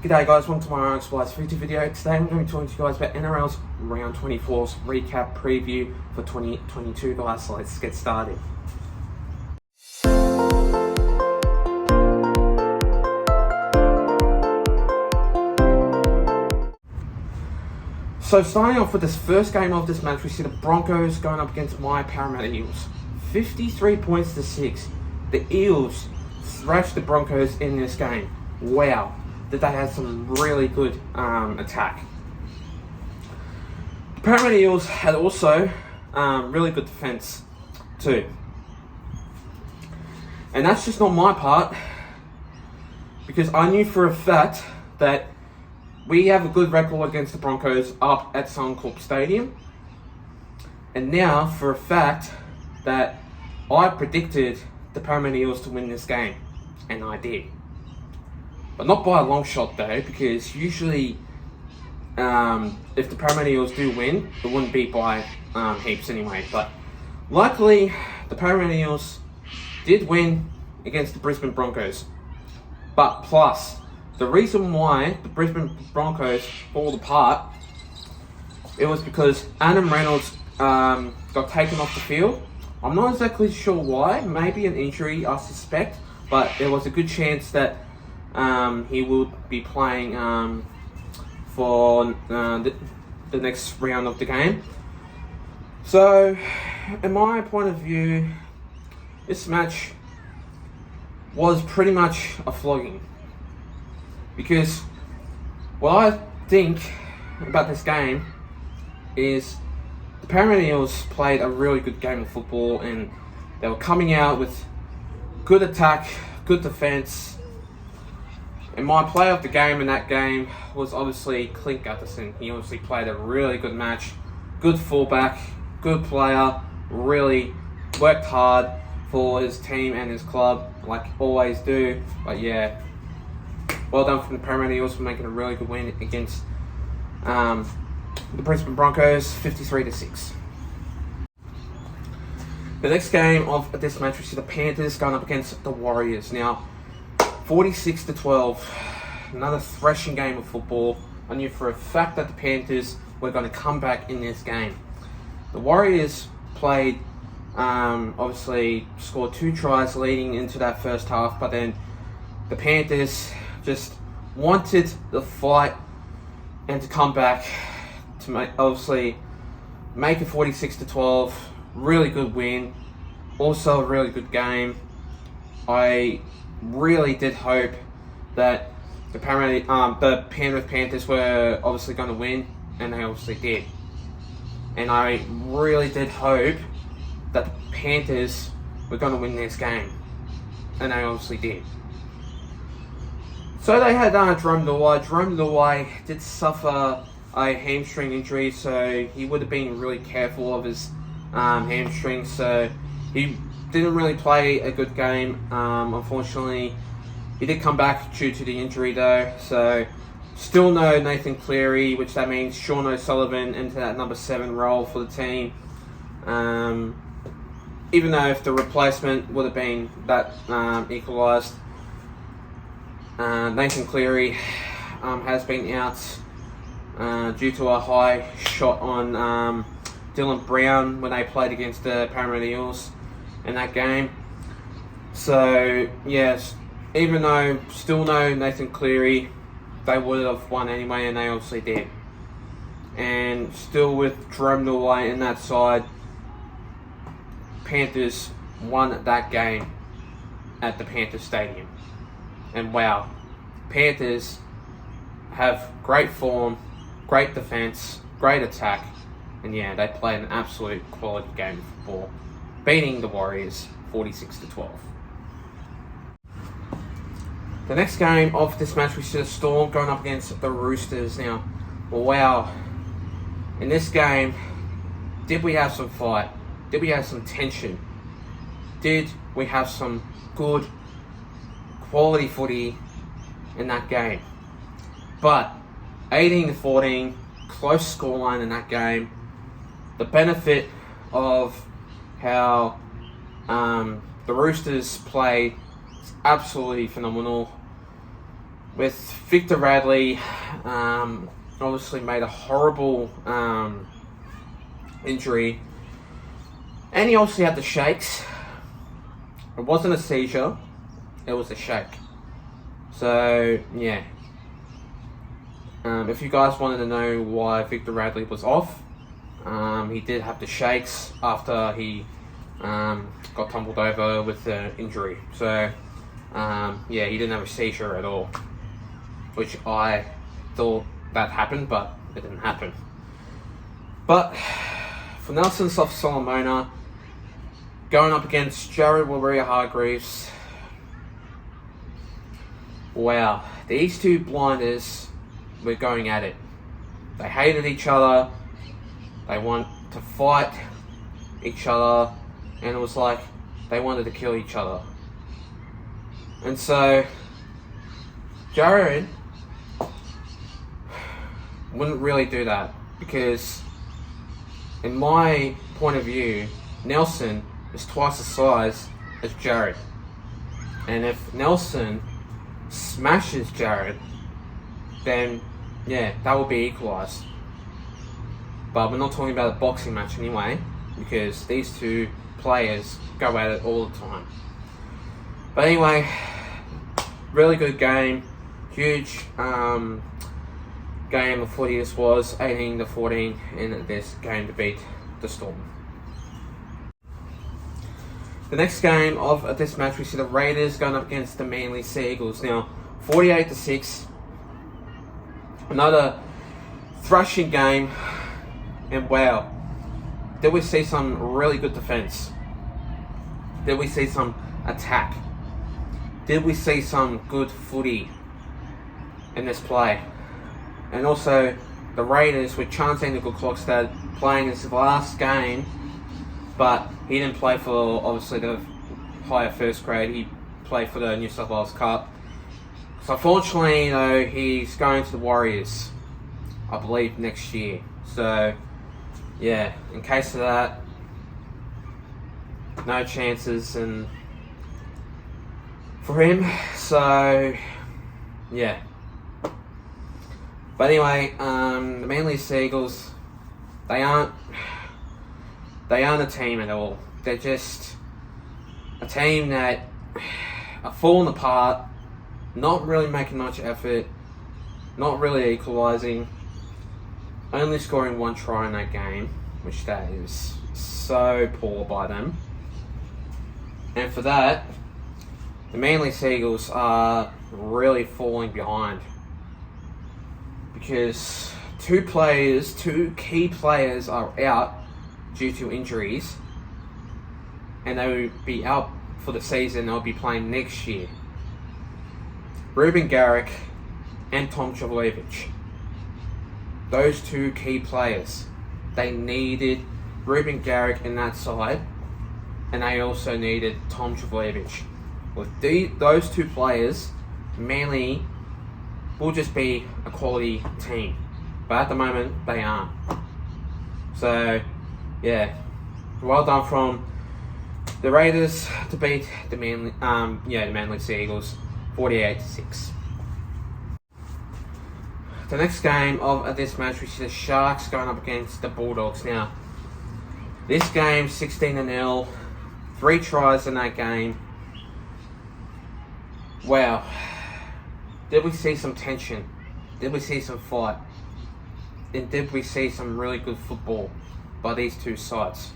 G'day guys, welcome to my own Splice Future video. Today I'm going to be talking to you guys about NRL's Round 24's recap preview for 2022 guys, so let's get started. So starting off with this first game of this match, we see the Broncos going up against my Parramatta Eels. 53 points to 6. The Eels thrashed the Broncos in this game. Wow. That they had some really good attack. The Parramatta Eels had also really good defence too. And that's just not my part, because I knew for a fact that we have a good record against the Broncos up at Suncorp Stadium. And now for a fact that I predicted the Parramatta Eels to win this game. And I did. But not by a long shot though, because usually if the Parramatta Eels do win, it wouldn't be by heaps anyway. But luckily, the Parramatta Eels did win against the Brisbane Broncos. But plus, the reason why the Brisbane Broncos fall apart, it was because Adam Reynolds got taken off the field. I'm not exactly sure why, maybe an injury I suspect, but there was a good chance that he will be playing for the next round of the game. So, in my point of view, this match was pretty much a flogging. Because what I think about this game is the Parramatta Eels played a really good game of football, and they were coming out with good attack, good defence. And my player of the game in that game was obviously Clint Gutherson. He obviously played a really good match. Good fullback, good player, really worked hard for his team and his club, like always do. But yeah, well done from the Parramatta Eels for making a really good win against the Brisbane Broncos, 53-6. The next game of this match, we see the Panthers going up against the Warriors. Now, 46-12, another thrashing game of football. I knew for a fact that the Panthers were going to come back in this game. The Warriors played, obviously scored 2 tries leading into that first half, but then the Panthers just wanted the fight and to come back to make it 46-12. Really good win, also a really good game. I really did hope that the Penrith Panthers were obviously going to win, and they obviously did. And I really did hope that the Panthers were going to win this game, and they obviously did. So they had Jerome Luai. Jerome Luai did suffer a hamstring injury, so he would have been really careful of his hamstring. So he didn't really play a good game. Unfortunately, he did come back due to the injury though. So still no Nathan Cleary, which that means Sean O'Sullivan into that number 7 role for the team. Even though if the replacement would have been that equalised, Nathan Cleary has been out due to a high shot on Dylan Brown when they played against the Parramatta Eels in that game. So yes, even though still no Nathan Cleary, they would have won anyway, and they obviously did. And still with Jerome Luai in that side, Panthers won that game at the Panthers Stadium. And wow, Panthers have great form, great defence, great attack, and yeah, they played an absolute quality game of football, beating the Warriors 46-12. The next game of this match, we see the Storm going up against the Roosters. Now, wow, in this game, did we have some fight? Did we have some tension? Did we have some good quality footy in that game? But 18-14, close scoreline in that game. The benefit of how the Roosters played is absolutely phenomenal. with Victor Radley, obviously made a horrible injury, and he also had the shakes. It wasn't a seizure, it was a shake. So yeah, if you guys wanted to know why Victor Radley was off, he did have the shakes after he got tumbled over with the injury. So yeah, he didn't have a seizure at all, which I thought that happened, but it didn't happen. But for Nelson Solomona, going up against Jared Warrior-Hargreaves, wow, these two blinders were going at it. They hated each other, they want to fight each other, and it was like they wanted to kill each other. And so Jared wouldn't really do that, because in my point of view, Nelson is twice the size as Jared. And if Nelson smashes Jared, then yeah, that will be equalised. But we're not talking about a boxing match anyway, because these two players go at it all the time. But anyway, really good game. Huge game of footy this was, 18-14 in this game to beat the Storm. The next game of this match, we see the Raiders going up against the Manly Sea Eagles. Now, 48-6. Another thrashing game. And wow, did we see some really good defense? Did we see some attack? Did we see some good footy in this play? And also, the Raiders with Chance Klokstad playing his last game, but he didn't play for, obviously, the higher first grade. He played for the New South Wales Cup. So unfortunately, though, he's going to the Warriors, I believe, next year. So yeah, in case of that, no chances and for him. So yeah. But anyway, the Manly Sea Eagles, they aren't a team at all. They're just a team that are falling apart, not really making much effort, not really equalising, only scoring one try in that game, which that is so poor by them. And for that, the Manly Sea Eagles are really falling behind, because two key players are out due to injuries, and they will be out for the season. They'll be playing next year. Ruben Garrick and Tom Trbojevic. Those two key players. They needed Ruben Garrick in that side, and they also needed Tom Trbojevic. With those two players, Manly will just be a quality team. But at the moment, they aren't. So, yeah, well done from the Raiders to beat the Manly Sea Eagles 48-6. The next game of this match, we see the Sharks going up against the Bulldogs. Now, this game, 16-0, 3 tries in that game. Wow. Did we see some tension? Did we see some fight? And did we see some really good football by these two sides?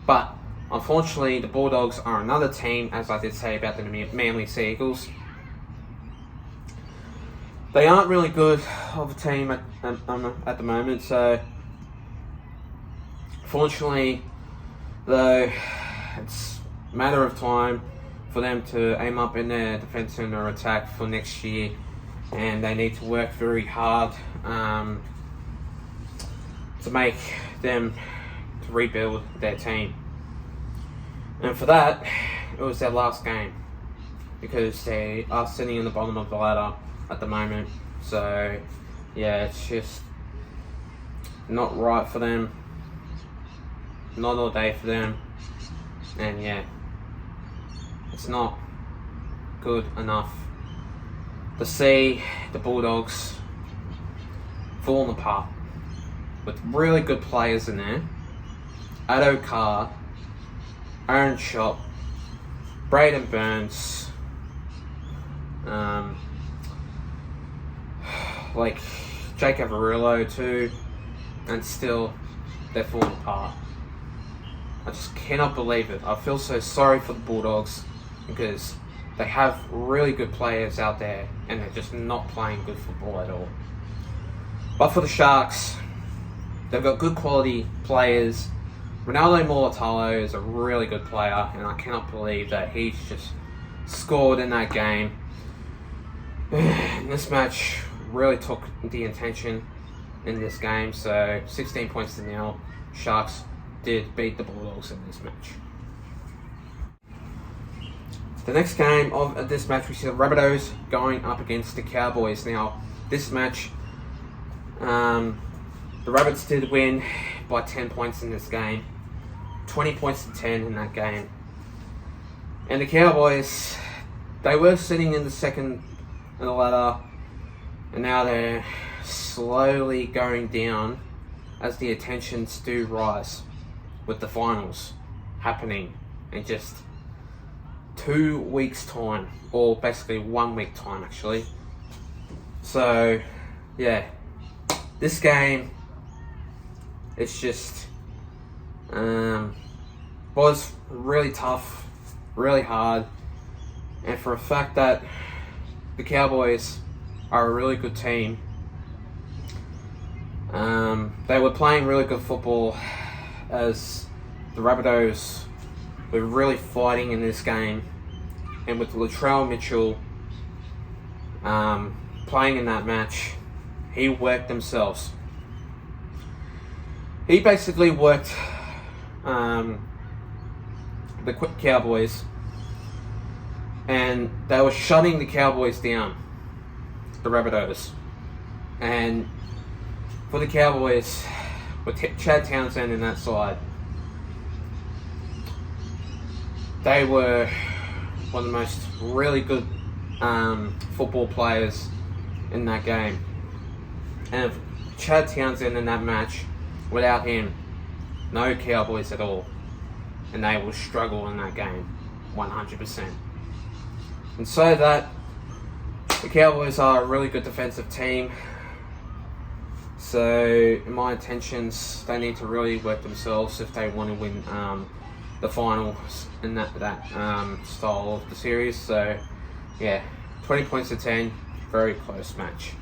But, unfortunately, the Bulldogs are another team, as I did say about the Manly Sea Eagles. They aren't really good of a team at the moment, so fortunately, though, it's a matter of time for them to aim up in their defence and their attack for next year, and they need to work very hard to make them to rebuild their team. And for that, it was their last game, because they are sitting in the bottom of the ladder at the moment. So yeah, it's just not right for them, not all day for them, and yeah, it's not good enough to see the Bulldogs falling apart with really good players in there. Addo Carr, Aaron Shop, Braden Burns, like Jake Averillo too, and still they're falling apart. I just cannot believe it. I feel so sorry for the Bulldogs because they have really good players out there and they're just not playing good football at all. But for the Sharks, they've got good quality players. Ronaldo Mulatalo is a really good player, and I cannot believe that he's just scored in that game. This match really took the attention in this game, so 16 points to nil. Sharks did beat the Bulldogs in this match. The next game of this match, we see the Rabbitohs going up against the Cowboys. Now, this match, the Rabbits did win by 10 points in this game. 20 points to 10 in that game. And the Cowboys, they were sitting in the second of the ladder, and now they're slowly going down as the attentions do rise with the finals happening in just 2 weeks' time, or basically 1 week time actually. So, yeah, this game, it's just was really tough, really hard, and for a fact that the Cowboys are a really good team. They were playing really good football as the Rabbitohs were really fighting in this game, and with Latrell Mitchell playing in that match, he worked themselves. He basically worked the Cowboys, and they were shutting the Cowboys down, the Rabbitohs. And for the Cowboys, with Chad Townsend in that side, they were one of the most really good football players in that game. And if Chad Townsend in that match, without him, no Cowboys at all. And they will struggle in that game, 100%. And so that the Cowboys are a really good defensive team. So, in my intentions, they need to really work themselves if they want to win the finals in that style of the series. So, yeah, 20 points to 10, very close match.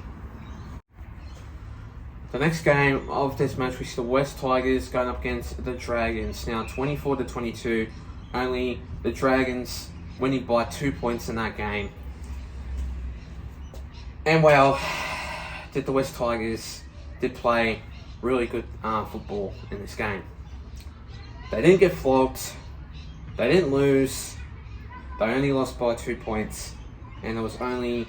The next game of this match, we see the West Tigers going up against the Dragons. Now, 24 to 22, only the Dragons winning by 2 points in that game. And well, the West Tigers did play really good football in this game. They didn't get flogged, they didn't lose, they only lost by 2 points, and there was only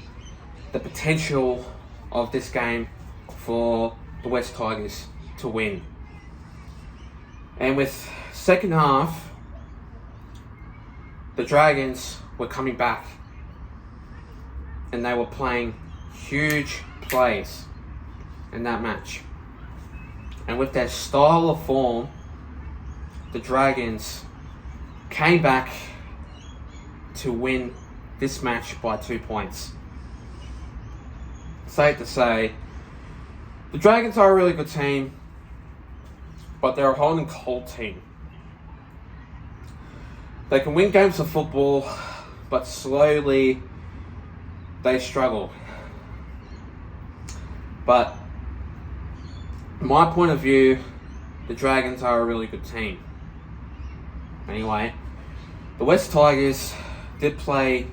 the potential of this game for the West Tigers to win. And with second half, the Dragons were coming back, and they were playing huge plays in that match. And with their style of form, the Dragons came back to win this match by 2 points. Safe to say, the Dragons are a really good team, but they're a hot and cold team. They can win games of football, but slowly they struggle. But from my point of view, the Dragons are a really good team. Anyway, the West Tigers did play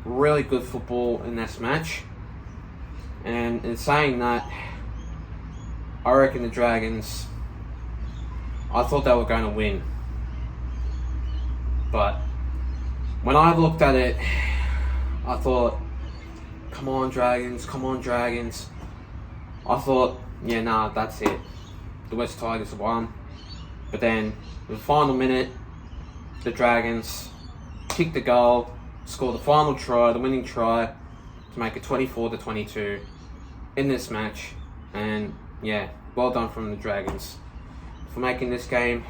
really good football in this match. And in saying that, I reckon the Dragons, I thought they were going to win. But when I looked at it, I thought, come on Dragons, come on Dragons. I thought, yeah, nah, that's it. The West Tigers won. But then, in the final minute, the Dragons kicked the goal, scored the final try, the winning try, to make it 24-22 in this match. And yeah, well done from the Dragons for making this game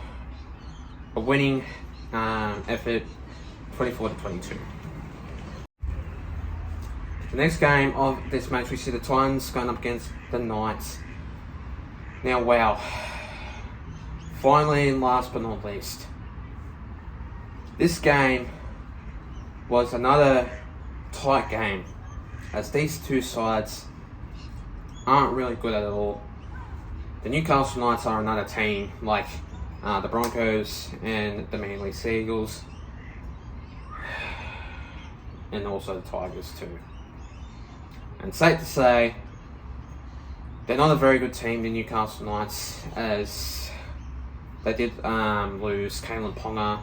a winning effort, 24-22. The next game of this match, we see the Titans going up against the Knights. Now, wow. Finally, and last but not least, this game was another tight game, as these two sides aren't really good at all. The Newcastle Knights are another team, like the Broncos and the Manly Seagulls, and also the Tigers too. And safe to say, they're not a very good team, the Newcastle Knights, as they did lose Kalen Ponga.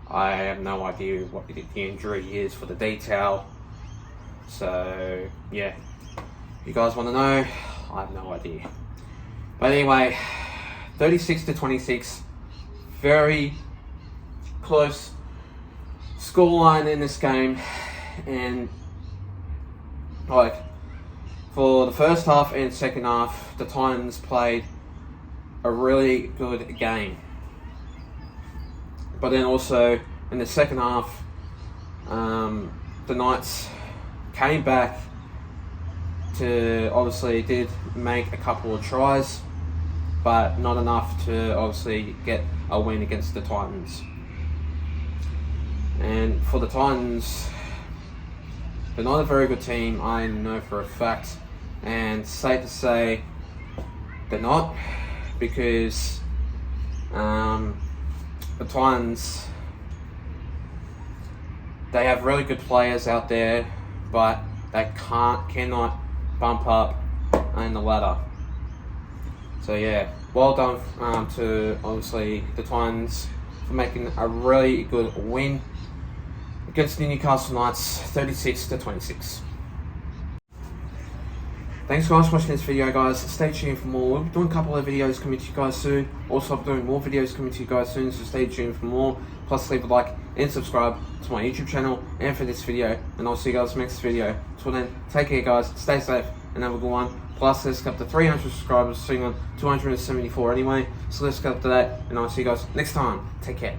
I have no idea what the injury is for the detail. So, yeah. You guys want to know? I have no idea. But anyway, 36-26. Very close scoreline in this game. And like, for the first half and second half, the Titans played a really good game. But then also, in the second half, the Knights came back to, obviously did make a couple of tries, but not enough to obviously get a win against the Titans. And for the Titans, they're not a very good team, I know for a fact. And safe to say, they're not, because the Titans, they have really good players out there, but they cannot bump up in the ladder. So yeah, well done to obviously the Titans for making a really good win against the Newcastle Knights, 36-26. Thanks guys for watching this video, guys. Stay tuned for more. We'll be doing a couple of videos coming to you guys soon. Also, I'll be doing more videos coming to you guys soon, so stay tuned for more. Plus, leave a like and subscribe to my YouTube channel and for this video. And I'll see you guys in the next video. Till then, take care guys, stay safe, and have a good one. Plus, let's get up to 300 subscribers, sitting on 274 anyway. So let's get up to that, and I'll see you guys next time. Take care.